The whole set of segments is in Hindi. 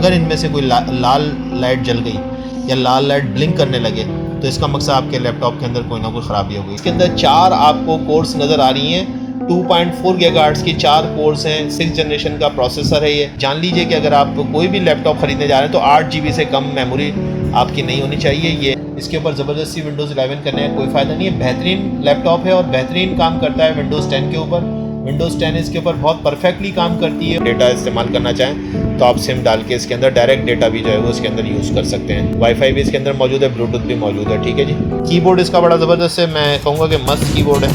अगर इनमें से कोई लाल लाइट जल गई या लाल लाइट ब्लिंक करने लगे तो इसका मकसद आपके लैपटॉप के अंदर कोई ना कोई ख़राबी हो गई। इसके अंदर 4 आपको कोर्स नज़र आ रही हैं, 2.4 गीगाहर्ट्ज़ की 4 कोर्स हैं, 6 जनरेशन का प्रोसेसर है ये। जान लीजिए कि अगर आप कोई भी लैपटॉप ख़रीदने जा रहे हैं तो 8 GB से कम मेमोरी आपकी नहीं होनी चाहिए। ये इसके ऊपर ज़बरदस्ती विंडोज़ 11 करने का कोई फ़ायदा नहीं है। बेहतरीन लैपटॉप है और बेहतरीन काम करता है विंडोज़ 10 के ऊपर। विंडोज़ 10 इसके ऊपर बहुत परफेक्टली काम करती है। डेटा इस्तेमाल करना चाहें तो आप सिम डाल के इसके अंदर डायरेक्ट डेटा भी जो है वो इसके अंदर यूज़ कर सकते हैं। वाईफाई भी इसके अंदर मौजूद है, ब्लूटूथ भी मौजूद है। ठीक है जी। कीबोर्ड इसका बड़ा ज़बरदस्त है, मैं कहूँगा कि मस्त कीबोर्ड है।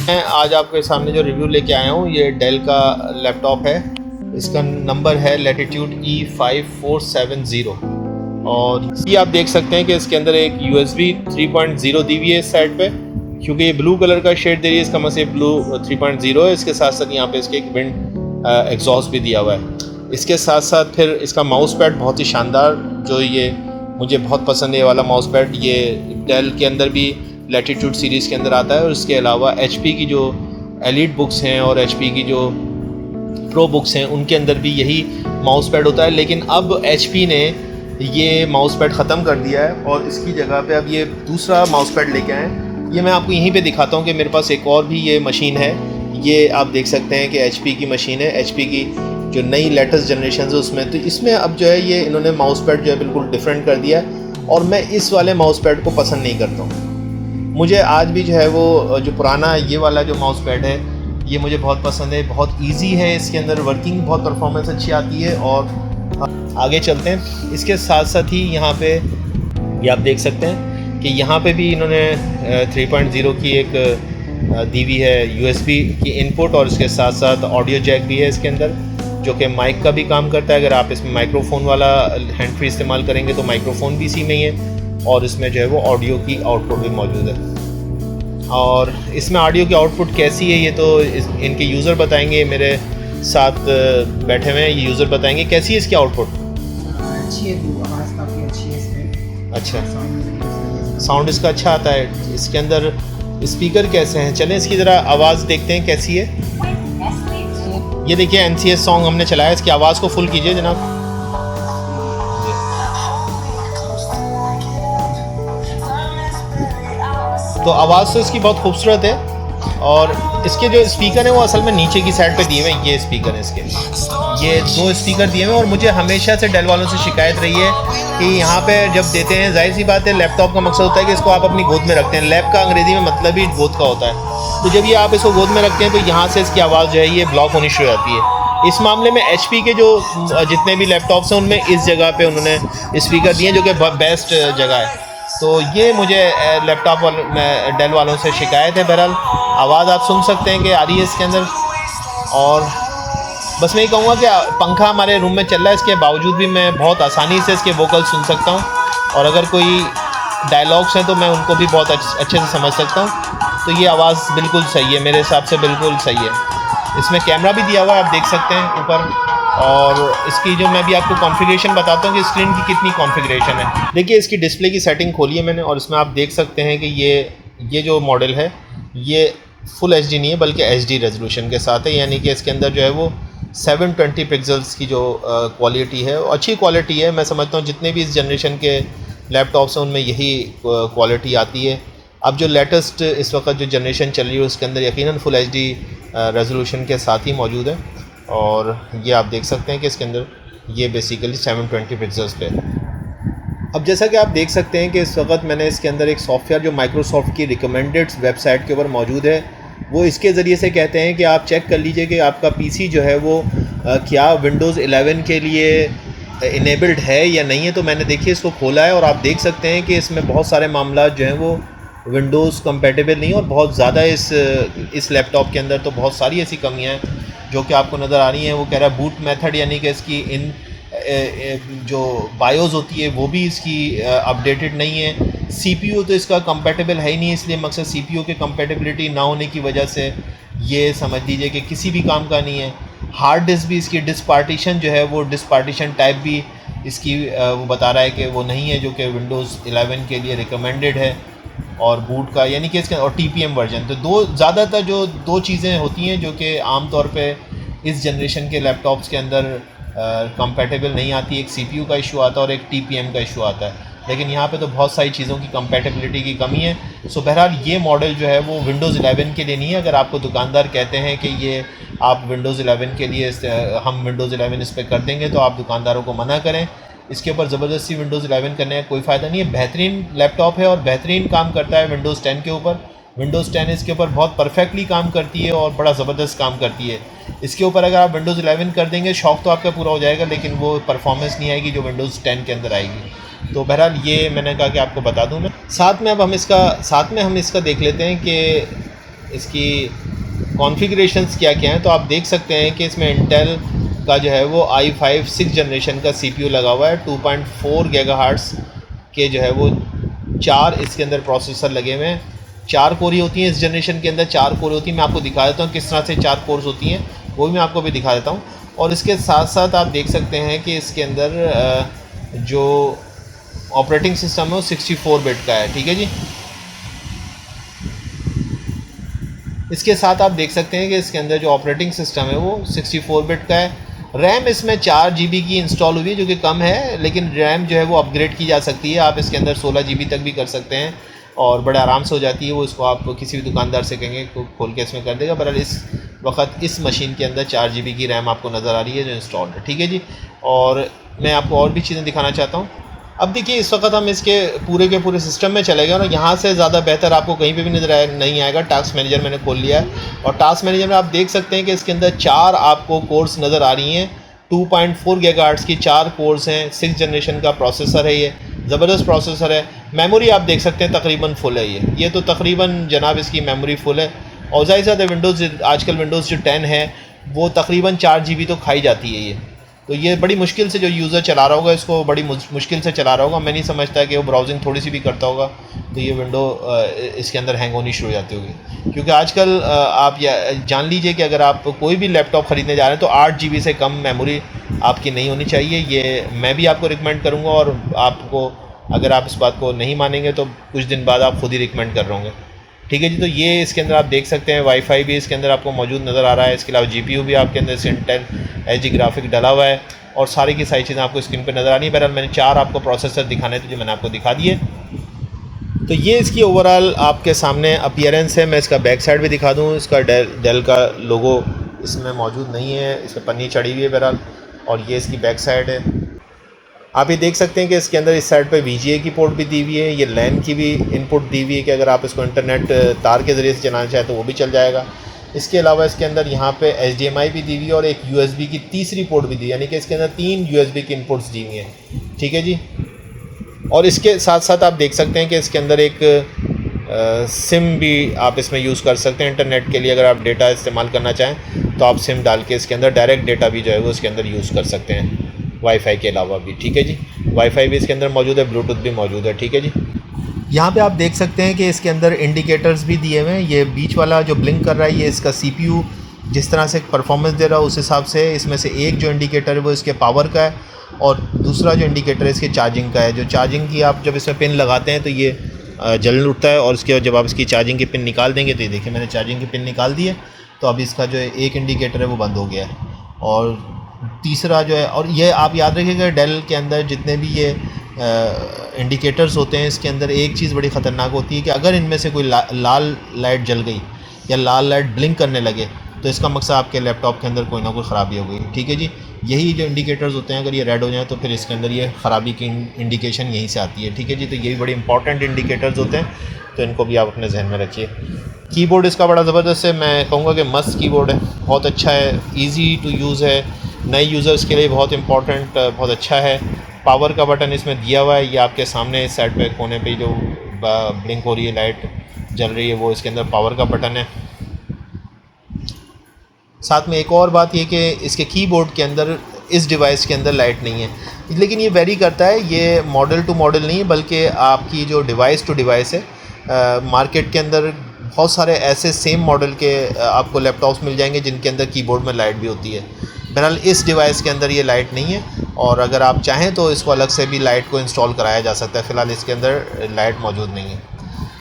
मैं आज आपके सामने जो रिव्यू लेके आया हूँ ये डेल का लैपटॉप है। इसका नंबर है Latitude E5470 और ये आप देख सकते हैं कि इसके अंदर एक USB 3.0 दी हुई है इस साइड पे, क्योंकि ये ब्लू कलर का शेड दे रही है, इसका मतलब ब्लू 3.0 है। इसके साथ साथ यहाँ पे इसके एक विंड एग्जॉस्ट भी दिया हुआ है। इसके साथ साथ फिर इसका माउस पैड बहुत ही शानदार, जो ये मुझे बहुत पसंद है ये वाला माउस पैड। ये डेल के अंदर भी Latitude सीरीज़ के अंदर आता है और इसके अलावा HP की जो एलीट बुक्स हैं और HP की जो प्रो बुक्स हैं उनके अंदर भी यही माउस पैड होता है। लेकिन अब HP ने ये माउस पैड ख़त्म कर दिया है और इसकी जगह पे अब ये दूसरा माउस पैड लेके आए हैं। ये मैं आपको यहीं पे दिखाता हूँ कि मेरे पास एक और भी ये मशीन है। ये आप देख सकते हैं कि HP की मशीन है, HP की जो नई लेटेस्ट जनरेशन है उसमें। तो इसमें अब जो है ये इन्होंने माउस पैड जो है बिल्कुल डिफरेंट कर दिया है और मैं इस वाले माउस पैड को पसंद नहीं करता हूँ। मुझे आज भी जो है वो जो पुराना ये वाला जो माउस पैड है ये मुझे बहुत पसंद है। बहुत इजी है, इसके अंदर वर्किंग बहुत परफॉर्मेंस अच्छी आती है। और आगे चलते हैं। इसके साथ साथ ही यहाँ पे ये आप देख सकते हैं कि यहाँ पे भी इन्होंने 3.0 की एक दी हुई है USB की इनपुट और इसके साथ साथ ऑडियो जैक भी है इसके अंदर, जो कि माइक का भी काम करता है। अगर आप इसमें माइक्रोफोन वाला हैंड फ्री इस्तेमाल करेंगे तो माइक्रोफोन भी इसी में ही है और इसमें जो है वो ऑडियो की आउटपुट भी मौजूद है। और इसमें ऑडियो की आउटपुट कैसी है ये तो इनके यूज़र बताएंगे। मेरे साथ बैठे हुए हैं ये यूज़र बताएंगे कैसी है इसकी आउटपुट। अच्छी है, आवाज़ काफ़ी अच्छी है इसमें। अच्छा, साउंड इसका अच्छा आता है। इसके अंदर स्पीकर कैसे हैं, चलें इसकी ज़रा आवाज़ देखते हैं कैसी है। ये देखिए NCS सॉन्ग हमने चलाया, इसकी आवाज़ को फुल कीजिए जनाब। तो आवाज़ तो इसकी बहुत खूबसूरत है और इसके जो स्पीकर हैं वो असल में नीचे की साइड पे दिए हुए हैं। ये स्पीकर हैं इसके, ये 2 स्पीकर दिए हुए हैं। और मुझे हमेशा से डेल वालों से शिकायत रही है कि यहाँ पे जब देते हैं, जाहिर सी बात है लैपटॉप का मकसद होता है कि इसको आप अपनी गोद में रखते हैं। लैप का अंग्रेज़ी में मतलब ही गोद का होता है। तो जब ये आप इसको गोद में रखते हैं तो यहाँ से इसकी आवाज़ जो है ये ब्लॉक होनी शुरू हो जाती है। इस मामले में HP के जो जितने भी लैपटॉप्स हैं उनमें इस जगह पे उन्होंने स्पीकर दिए जो कि बेस्ट जगह है। तो ये मुझे लैपटॉप में डेल वालों से शिकायत है। बहरहाल आवाज़ आप सुन सकते हैं कि आ रही है इसके अंदर। और बस मैं ये कहूँगा कि पंखा हमारे रूम में चल रहा है, इसके बावजूद भी मैं बहुत आसानी से इसके वोकल सुन सकता हूँ और अगर कोई डायलॉग्स हैं तो मैं उनको भी बहुत अच्छे से समझ सकता हूँ। तो ये आवाज़ बिल्कुल सही है, मेरे हिसाब से बिल्कुल सही है। इसमें कैमरा भी दिया हुआ है, आप देख सकते हैं ऊपर। और इसकी जो मैं भी आपको कॉन्फ़िगरेशन बताता हूँ कि स्क्रीन की कितनी कॉन्फ़िगरेशन है। देखिए इसकी डिस्प्ले की सेटिंग खोली है मैंने और इसमें आप देख सकते हैं कि ये जो मॉडल है ये फुल HD नहीं है बल्कि HD रेजोल्यूशन के साथ है। यानी कि इसके अंदर जो है वो 720 पिक्सल्स की जो क्वालिटी है अच्छी क्वालिटी है। मैं समझता हूँ जितने भी इस जनरेशन के लैपटॉप्स हैं उनमें यही क्वालिटी आती है। अब जो लेटेस्ट इस वक्त जो जनरेशन चल रही है उसके अंदर यकीनन फुल HD रेजोल्यूशन के साथ ही मौजूद है। और ये आप देख सकते हैं कि इसके अंदर ये बेसिकली 720 पिक्सल्स पे। अब जैसा कि आप देख सकते हैं कि इस वक्त मैंने इसके अंदर एक सॉफ्टवेयर जो माइक्रोसॉफ्ट की रिकमेंडेड वेबसाइट के ऊपर मौजूद है वो इसके ज़रिए से कहते हैं कि आप चेक कर लीजिए कि आपका PC जो है वो क्या विंडोज़ 11 के लिए इनेबल्ड है या नहीं है। तो मैंने देखिए इसको खोला है और आप देख सकते हैं कि इसमें बहुत सारे मामला जो हैं वो विंडोज़ कंपेटेबल नहीं और बहुत ज़्यादा इस लैपटॉप के अंदर तो बहुत सारी ऐसी कमियाँ हैं जो कि आपको नज़र आ रही हैं। वो कह रहा है बूट मेथड यानी कि इसकी जो बायोस होती है वो भी इसकी अपडेटेड नहीं है। CPU तो इसका कंपेटेबल है ही नहीं, इसलिए मकसद CPU के कंपेटेबिलिटी ना होने की वजह से ये समझ लीजिए कि किसी भी काम का नहीं है। हार्ड डिस्क भी इसकी डिस्क पार्टीशन जो है वो डिस्क पार्टीशन टाइप भी इसकी वो बता रहा है कि वो नहीं है जो कि विंडोज़ 11 के लिए रिकमेंडेड है। और बूट का यानी कि इसके और TPM वर्जन तो ज़्यादातर जो 2 चीज़ें होती हैं जो कि आम तौर पे इस जनरेशन के लैपटॉप्स के अंदर कंपैटिबल नहीं आती। एक CPU का इशू आता है और एक TPM का इशू आता है, लेकिन यहाँ पे तो बहुत सारी चीज़ों की कंपैटिबिलिटी की कमी है। सो बहरहाल ये मॉडल जो है वो विंडोज़ 11 के लिए नहीं है। अगर आपको दुकानदार कहते हैं कि ये आप विंडोज़ 11 के लिए हम विंडोज़ 11 इस पर कर देंगे, तो आप दुकानदारों को मना करें। इसके ऊपर ज़बरदस्ती विंडोज़ 11 करने का कोई फ़ायदा नहीं है। बेहतरीन लैपटॉप है और बेहतरीन काम करता है विंडोज़ 10 के ऊपर। विंडोज़ 10 इसके ऊपर बहुत परफेक्टली काम करती है और बड़ा ज़बरदस्त काम करती है। इसके ऊपर अगर आप विंडोज़ 11 कर देंगे, शौक़ तो आपका पूरा हो जाएगा, लेकिन वो परफॉर्मेंस नहीं आएगी जो विंडोज़ 10 के अंदर आएगी। तो बहरहाल ये मैंने कहा कि आपको बता दूं मैं। साथ में हम इसका देख लेते हैं कि इसकी कॉन्फ़िगरेशंस क्या क्या हैं। तो आप देख सकते हैं कि इसमें इंटेल का जो है वो i5 6th जनरेशन का CPU लगा हुआ है। 2.4 गीगाहर्ट्ज़ के जो है वो 4 इसके अंदर प्रोसेसर लगे हुए हैं। 4 कोर ही होती हैं इस जनरेशन के अंदर, 4 कोर होती हैं। मैं आपको दिखा देता हूँ किस तरह से 4 कोर्स होती हैं, वो भी मैं आपको भी दिखा देता हूँ। और इसके साथ साथ आप देख सकते हैं कि इसके अंदर जो ऑपरेटिंग सिस्टम है वो 64 बिट का है, ठीक है जी। इसके साथ आप देख सकते हैं कि इसके अंदर जो ऑपरेटिंग सिस्टम है वो 64 बिट का है। रैम इसमें 4 GB की इंस्टॉल हुई है, जो कि कम है, लेकिन रैम जो है वो अपग्रेड की जा सकती है। आप इसके अंदर 16 GB तक भी कर सकते हैं और बड़े आराम से हो जाती है वो। इसको आप किसी भी दुकानदार से कहेंगे तो खोल के इसमें कर देगा। बहरहाल इस वक्त इस मशीन के अंदर 4 GB की रैम आपको नज़र आ रही है जो इंस्टॉल्ड है, ठीक है जी। और मैं आपको और भी चीज़ें दिखाना चाहता हूँ। अब देखिए इस वक्त हम इसके पूरे के पूरे सिस्टम में चले गए और यहाँ से ज़्यादा बेहतर आपको कहीं पे भी नज़र नहीं आएगा। टास्क मैनेजर मैंने खोल लिया है और टास्क मैनेजर में आप देख सकते हैं कि इसके अंदर 4 आपको कोर्स नज़र आ रही हैं। 2.4 गीगाहर्ट्ज़ की 4 कोर्स हैं। 6th जनरेशन का प्रोसेसर है, ये ज़बरदस्त प्रोसेसर है। मेमोरी आप देख सकते हैं तकरीबन फुल है ये तो तकरीबन जनाब इसकी मेमोरी फुल है। और ज़ाहिर सा विंडोज़ आजकल विंडोज़ जो 10 है वो तकरीबन 4 GB तो खाई जाती है ये। तो ये बड़ी मुश्किल से जो यूज़र चला रहा होगा इसको बड़ी मुश्किल से चला रहा होगा। मैं नहीं समझता कि वो ब्राउजिंग थोड़ी सी भी करता होगा तो ये विंडो इसके अंदर हैंग होनी शुरू हो जाती होगी। क्योंकि आजकल आप जान लीजिए कि अगर आप कोई भी लैपटॉप ख़रीदने जा रहे हैं तो 8 GB से कम मेमोरी आपकी नहीं होनी चाहिए। ये मैं भी आपको रिकमेंड करूँगा और आपको अगर आप इस बात को नहीं मानेंगे तो कुछ दिन बाद आप खुद ही रिकमेंड कर रहे होंगे, ठीक है जी। तो ये इसके अंदर आप देख सकते हैं वाईफाई भी इसके अंदर आपको मौजूद नज़र आ रहा है। इसके अलावा GPU भी आपके अंदर इंटेल HD ग्राफिक डला हुआ है और सारी की सारी चीज़ें आपको स्क्रीन पर नज़र आ रही है। बहरहाल मैंने 4 आपको प्रोसेसर दिखाने थे जो मैंने आपको दिखा दिए। तो ये इसकी ओवरऑल आपके सामने अपीयरेंस है। मैं इसका बैक साइड भी दिखा दूँ। इसका डेल का लोगो इसमें मौजूद नहीं है, इस पर पन्नी चढ़ी हुई है बहरहाल। और ये इसकी बैक साइड है। आप ये देख सकते हैं कि इसके अंदर इस साइड पे VGA की पोर्ट भी दी हुई है। ये LAN की भी इनपुट दी हुई है कि अगर आप इसको इंटरनेट तार के ज़रिए से चलाना चाहें तो वो भी चल जाएगा। इसके अलावा इसके अंदर यहाँ पे HDMI भी दी हुई है और एक USB की तीसरी पोर्ट भी दी है, यानी कि इसके अंदर 3 USB की इनपुट्स दी हुई हैं, ठीक है जी। और इसके साथ साथ आप देख सकते हैं कि इसके अंदर एक सिम भी आप इसमें यूज़ कर सकते हैं इंटरनेट के लिए। अगर आप डेटा इस्तेमाल करना चाहें तो आप सिम डाल के इसके अंदर डायरेक्ट डेटा भी जो है वो इसके अंदर यूज़ कर सकते हैं वाईफाई के अलावा भी, ठीक है जी। वाईफाई भी इसके अंदर मौजूद है, ब्लूटूथ भी मौजूद है, ठीक है जी। यहाँ पे आप देख सकते हैं कि इसके अंदर इंडिकेटर्स भी दिए हुए हैं। ये बीच वाला जो ब्लिंक कर रहा है ये इसका CPU जिस तरह से परफॉर्मेंस दे रहा है उस हिसाब से इसमें से एक जो इंडिकेटर है वो इसके पावर का है और दूसरा जो इंडिकेटर है इसके चार्जिंग का है। जो चार्जिंग की आप जब इसमें पिन लगाते हैं तो ये जल उठता है और उसके बाद जब आप इसकी चार्जिंग की पिन निकाल देंगे तो ये देखिए मैंने चार्जिंग की पिन निकाल दी है तो अब इसका जो एक इंडिकेटर है वो बंद हो गया है। और तीसरा जो है, और ये आप याद रखिएगा डेल के अंदर जितने भी ये इंडिकेटर्स होते हैं इसके अंदर एक चीज़ बड़ी ख़तरनाक होती है कि अगर इनमें से कोई लाल लाइट जल गई या लाल लाइट ब्लिंक करने लगे तो इसका मकसद आपके लैपटॉप के अंदर कोई ना कोई ख़राबी हो गई, ठीक है जी। यही जो इंडिकेटर्स होते हैं अगर ये रेड हो जाए तो फिर इसके अंदर ये ख़राबी की इंडिकेशन यहीं से आती है, ठीक है जी। तो ये भी बड़े इंपॉर्टेंट इंडिकेटर्स होते हैं तो इनको भी आप अपने जहन में रखिए। कीबोर्ड इसका बड़ा ज़बरदस्त है, मैं कहूँगा कि मस्त कीबोर्ड है, बहुत अच्छा है, ईजी टू यूज़ है, नए यूज़र्स के लिए बहुत इंपॉर्टेंट, बहुत अच्छा है। पावर का बटन इसमें दिया हुआ है, ये आपके सामने इस साइड पे कोने पे जो ब्लिंक हो रही है लाइट जल रही है वो इसके अंदर पावर का बटन है। साथ में एक और बात ये कि इसके कीबोर्ड के अंदर इस डिवाइस के अंदर लाइट नहीं है, लेकिन ये वेरी करता है, ये मॉडल टू मॉडल नहीं है बल्कि आपकी जो डिवाइस टू डिवाइस है। मार्केट के अंदर बहुत सारे ऐसे सेम मॉडल के आपको लैपटॉप्स मिल जाएंगे जिनके अंदर कीबोर्ड में लाइट भी होती है। बहरहाल इस डिवाइस के अंदर ये लाइट नहीं है और अगर आप चाहें तो इसको अलग से भी लाइट को इंस्टॉल कराया जा सकता है। फ़िलहाल इसके अंदर लाइट मौजूद नहीं है।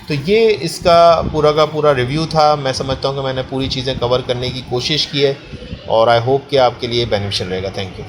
तो ये इसका पूरा का पूरा रिव्यू था। मैं समझता हूँ कि मैंने पूरी चीज़ें कवर करने की कोशिश की है। और आई होप कि आपके लिए बेनिफिशियल रहेगा। Thank you.